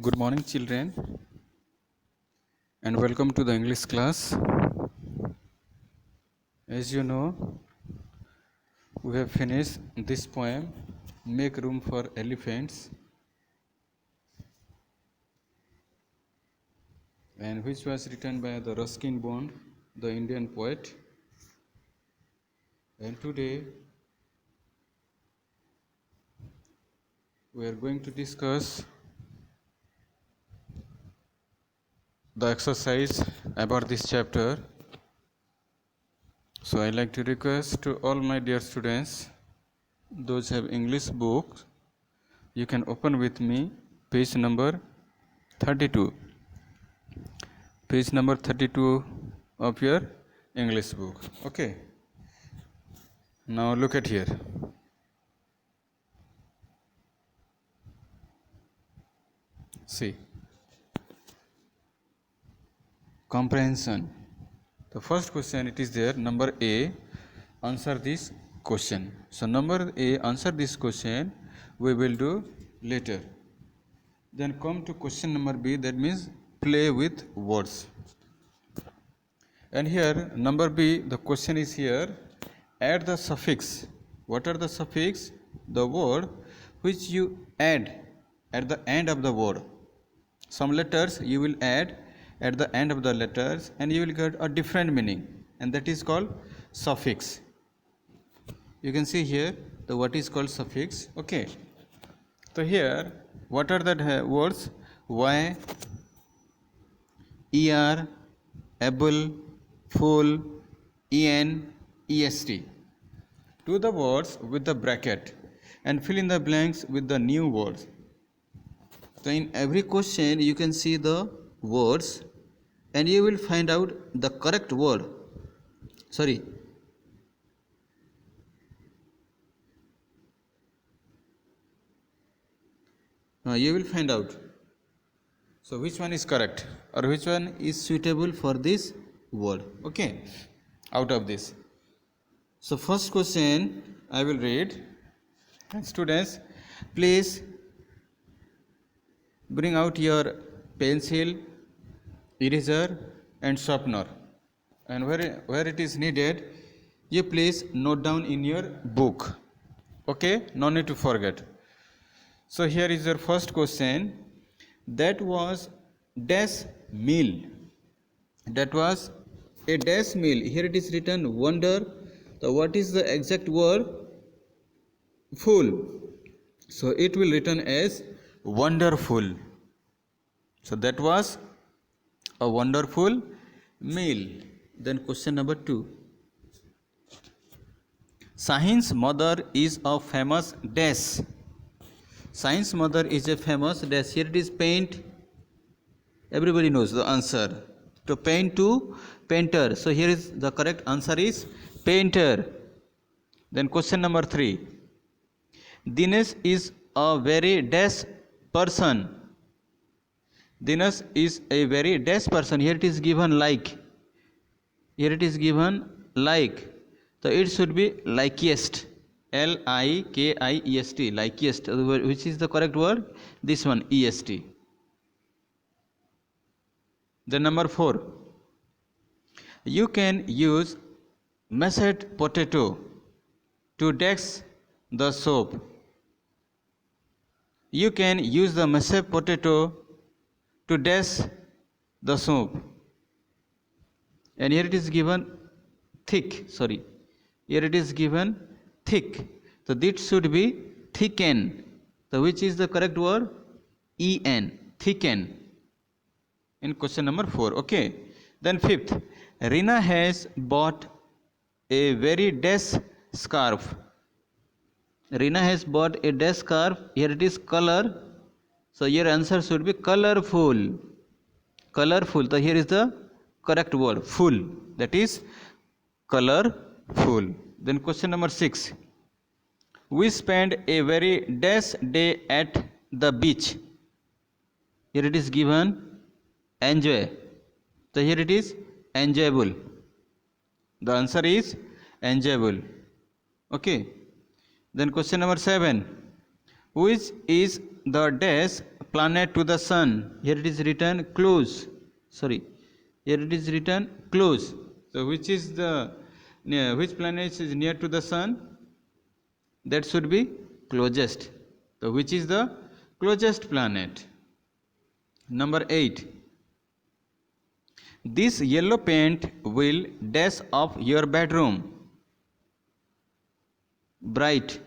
Good morning, children, and welcome to the English class. As you know, we have finished this poem, Make Room for Elephants, and which was written by the Ruskin Bond, the Indian poet. And today, we are going to discuss the exercise about this chapter. So I like to request to all my dear students, those who have English books, you can open with me page number 32. Page number 32 of your English book. Okay. Now look at here. See. Comprehension. The first question it is there, number A, answer this question. So number A, answer this question, we will do later. Then come to question number B, that means play with words. And here number B, the question is here, add the suffix. What are the suffix? The word which you add at the end of the word. Some letters you will add at the end of the letters and you will get a different meaning, and that is called suffix. You can see here the what is called suffix. Okay. So here what are the words? Y, er, able, full, en, est. To the words with the bracket and fill in the blanks with the new words. So in every question you can see the words and you will find out the correct word. You will find out. So which one is correct or which one is suitable for this word. Okay. Out of this. So first question I will read. And students, please bring out your pencil, eraser and sharpener, and where it is needed you please note down in your book. Okay, no need to forget. So here is your first question. That was dash meal. That was a dash meal. Here it is written wonder. So what is the exact word? Full. So it will written as wonderful. So that was a wonderful meal. Then question number 2. Science mother is a famous dash. Science mother is a famous dash. Here it is paint. Everybody knows the answer. To paint to painter. So here is the correct answer is painter. Then question number 3. Dinesh is a very dash person. Dinesh is a very dash person. Here it is given like. Here it is given like. So it should be likest. Likest. Likest. Which is the correct word? This one, est. Then number 4. You can use mashed potato to dash the soap. You can use the mashed potato to dash the soap. And here it is given thick. Here it is given thick. So this should be thicken. So which is the correct word? En. Thicken. In question number 4. Okay. Then 5th. Rina has bought a very dash scarf. Rina has bought a dash scarf. Here it is color. So your answer should be colorful. Colorful. So here is the correct word. Full. That is colorful. Then question number 6. We spend a very dash day at the beach. Here it is given enjoy. So here it is enjoyable. The answer is enjoyable. Okay. Then question number 7. Which is the dash planet to the sun? Here it is written close. Sorry, here it is written close. So which is the which planet is near to the sun? That should be closest. So which is the closest planet? Number 8. This yellow paint will dash up your bedroom. Bright.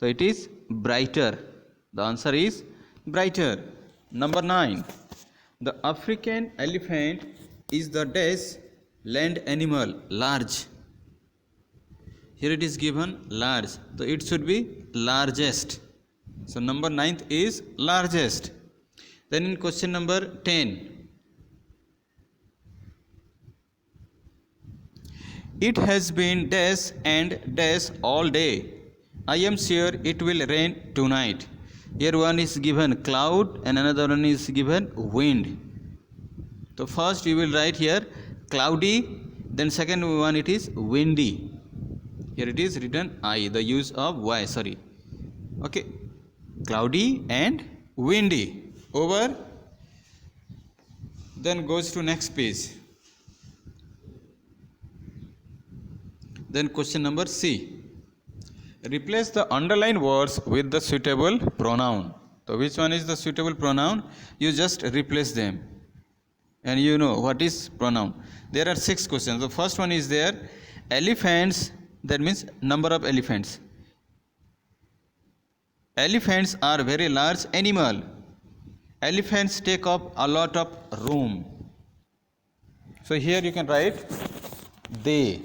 So it is brighter. The answer is brighter. Number 9. The African elephant is the dash land animal, large. Here it is given large. So it should be largest. So number 9th is largest. Then in question number 10. It has been dash and dash all day. I am sure it will rain tonight. Here one is given cloud and another one is given wind. So first you will write here cloudy, then second one it is windy. Here it is written I, the use of Y, sorry. Okay, cloudy and windy. Over. Then goes to next page. Then question number C. Replace the underlined words with the suitable pronoun. So which one is the suitable pronoun? You just replace them. And you know what is pronoun. There are 6 questions. The first one is there. Elephants, that means number of elephants. Elephants are very large animal. Elephants take up a lot of room. So here you can write they.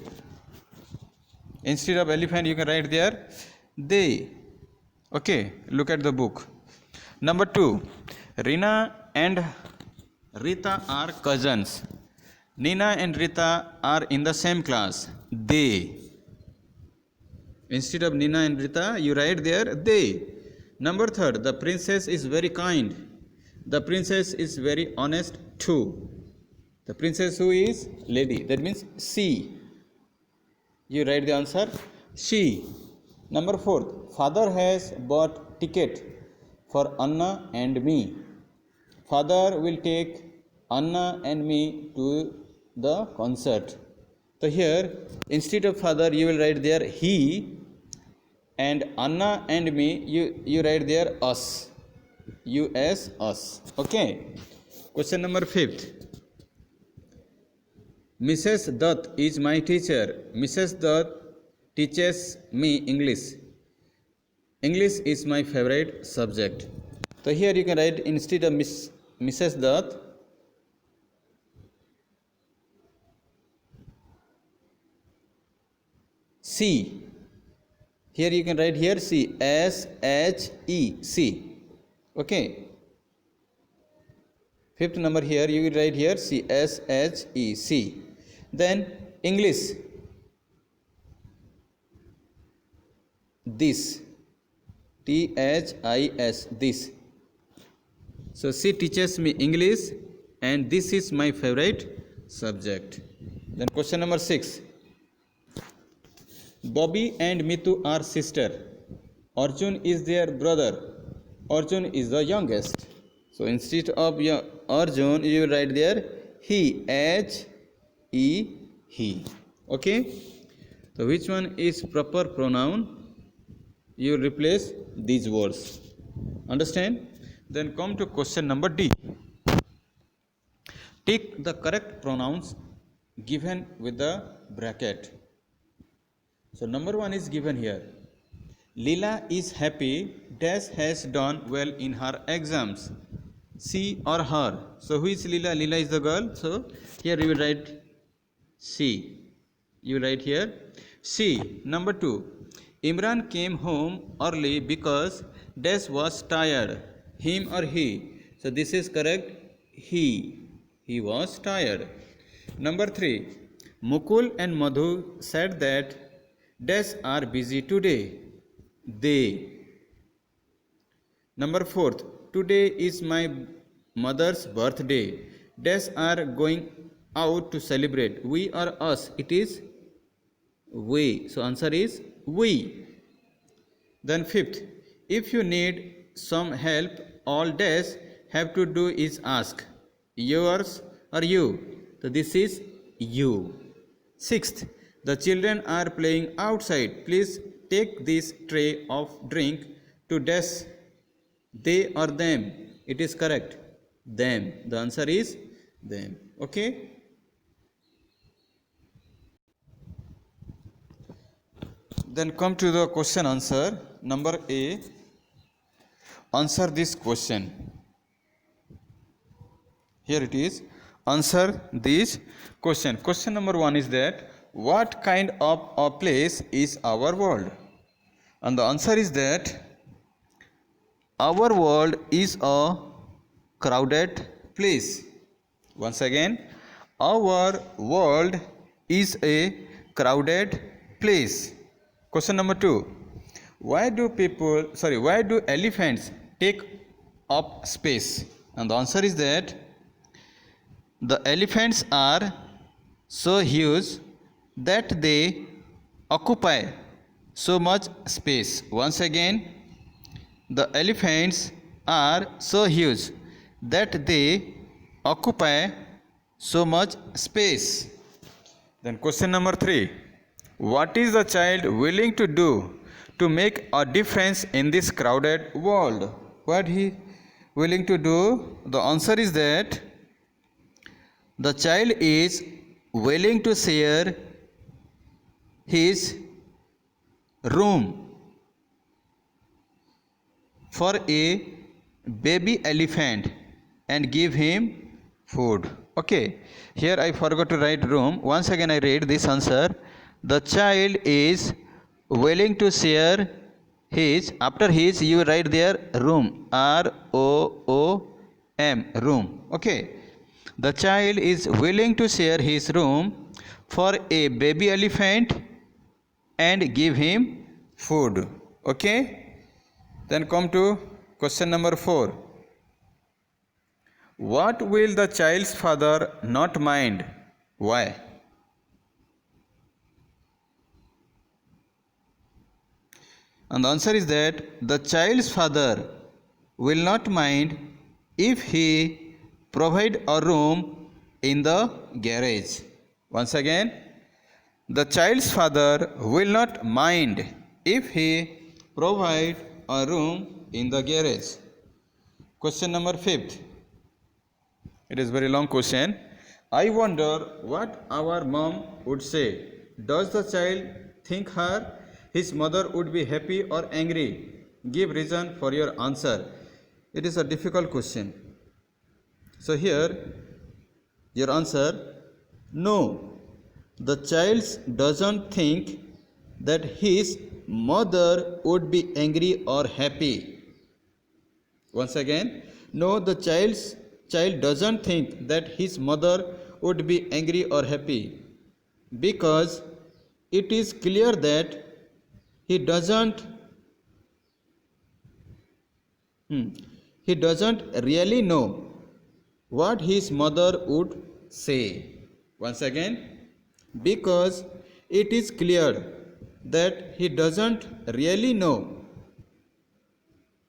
Instead of elephant you can write there they. Okay, look at the book. Number 2. Rina and Rita are cousins. Nina and Rita are in the same class. They. Instead of Nina and Rita you write there they. Number 3. The princess is very kind. The princess is very honest too. The princess who is lady, that means she. You write the answer she. Number 4. Father has bought ticket for Anna and me. Father will take Anna and me to the concert. So here instead of father you will write there he, and Anna and me you write there us. US us. Okay. Question number 5. Mrs. Dutt is my teacher. Mrs. Dutt teaches me English. English is my favorite subject. So here you can write instead of Mrs. Dutt C. Here you can write here C, S-H-E, C. Okay. 5th number here you will write here C, S-H-E, C. Then English, this, T-H-I-S, this. So she teaches me English and this is my favorite subject. Then question number 6. Bobby and Mitu are sister. Arjun is their brother. Arjun is the youngest. So instead of Arjun you will write there he, H-E, he. Okay. So which one is proper pronoun? You replace these words. Understand? Then come to question number D. Take the correct pronouns given with the bracket. So number 1 is given here. Leela is happy. Dash has done well in her exams. She or her. So who is Leela? Leela is the girl. So here you will write she. You write here she. Number 2. Imran came home early because Dash was tired. Him or he. So this is correct. He. He was tired. Number 3. Mukul and Madhu said that Dash are busy today. They. Number 4. Today is my mother's birthday. Dash are going out to celebrate. We or us. It is we. So answer is we. Then 5th. If you need some help, all Dash have to do is ask yours or you. So this is you. Sixth, the children are playing outside. Please take this tray of drink to dash they or them. It is correct. Them. The answer is them. Okay. Then come to the question answer. Number A. Answer this question. Here it is. Answer this question. Question number 1 is that what kind of a place is our world? And the answer is that our world is a crowded place. Once again, our world is a crowded place. Question number 2. Why do elephants take up space? And the answer is that the elephants are so huge that they occupy so much space. Once again, the elephants are so huge that they occupy so much space. Then question number 3. What is the child willing to do to make a difference in this crowded world? What he willing to do? The answer is that the child is willing to share his room for a baby elephant and give him food. Okay, here I forgot to write room. Once again I read this answer. The child is willing to share his, after his you write there room, ROOM, room. Okay, the child is willing to share his room for a baby elephant and give him food. Okay, then come to question number 4. What will the child's father not mind? Why? And the answer is that the child's father will not mind if he provide a room in the garage. Once again, the child's father will not mind if he provide a room in the garage. Question number 5. It is very long question. I wonder what our mom would say. Does the child think his mother would be happy or angry? Give reason for your answer. It is a difficult question. So here your answer, no. The child doesn't think that his mother would be angry or happy. Once again, no, the child doesn't think that his mother would be angry or happy, because it is clear that he doesn't really know what his mother would say. Once again, because it is clear that he doesn't really know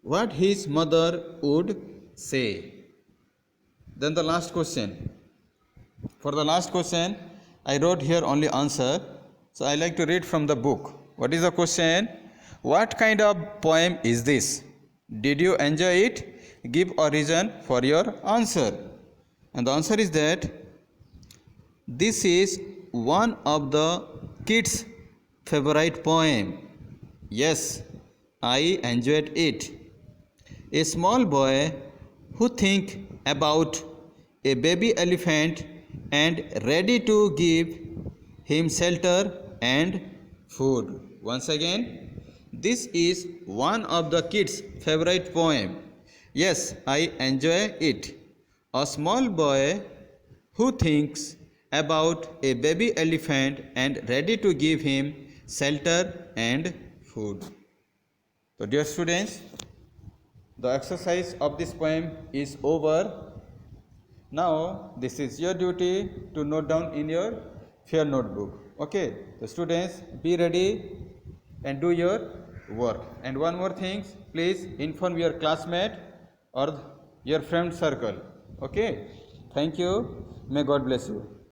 what his mother would say. Then the last question. For the last question, I wrote here only answer. So I like to read from the book. What is the question? What kind of poem is this? Did you enjoy it? Give a reason for your answer. And the answer is that this is one of the kids' favorite poem. Yes, I enjoyed it. A small boy who thinks about a baby elephant and ready to give him shelter and food. Once again, this is one of the kids' favorite poem. Yes, I enjoy it. A small boy who thinks about a baby elephant and ready to give him shelter and food. So dear students, the exercise of this poem is over. Now this is your duty to note down in your fair notebook. Okay, the students, be ready and do your work. And one more thing, please inform your classmate or your friend circle. Okay, thank you, may God bless you.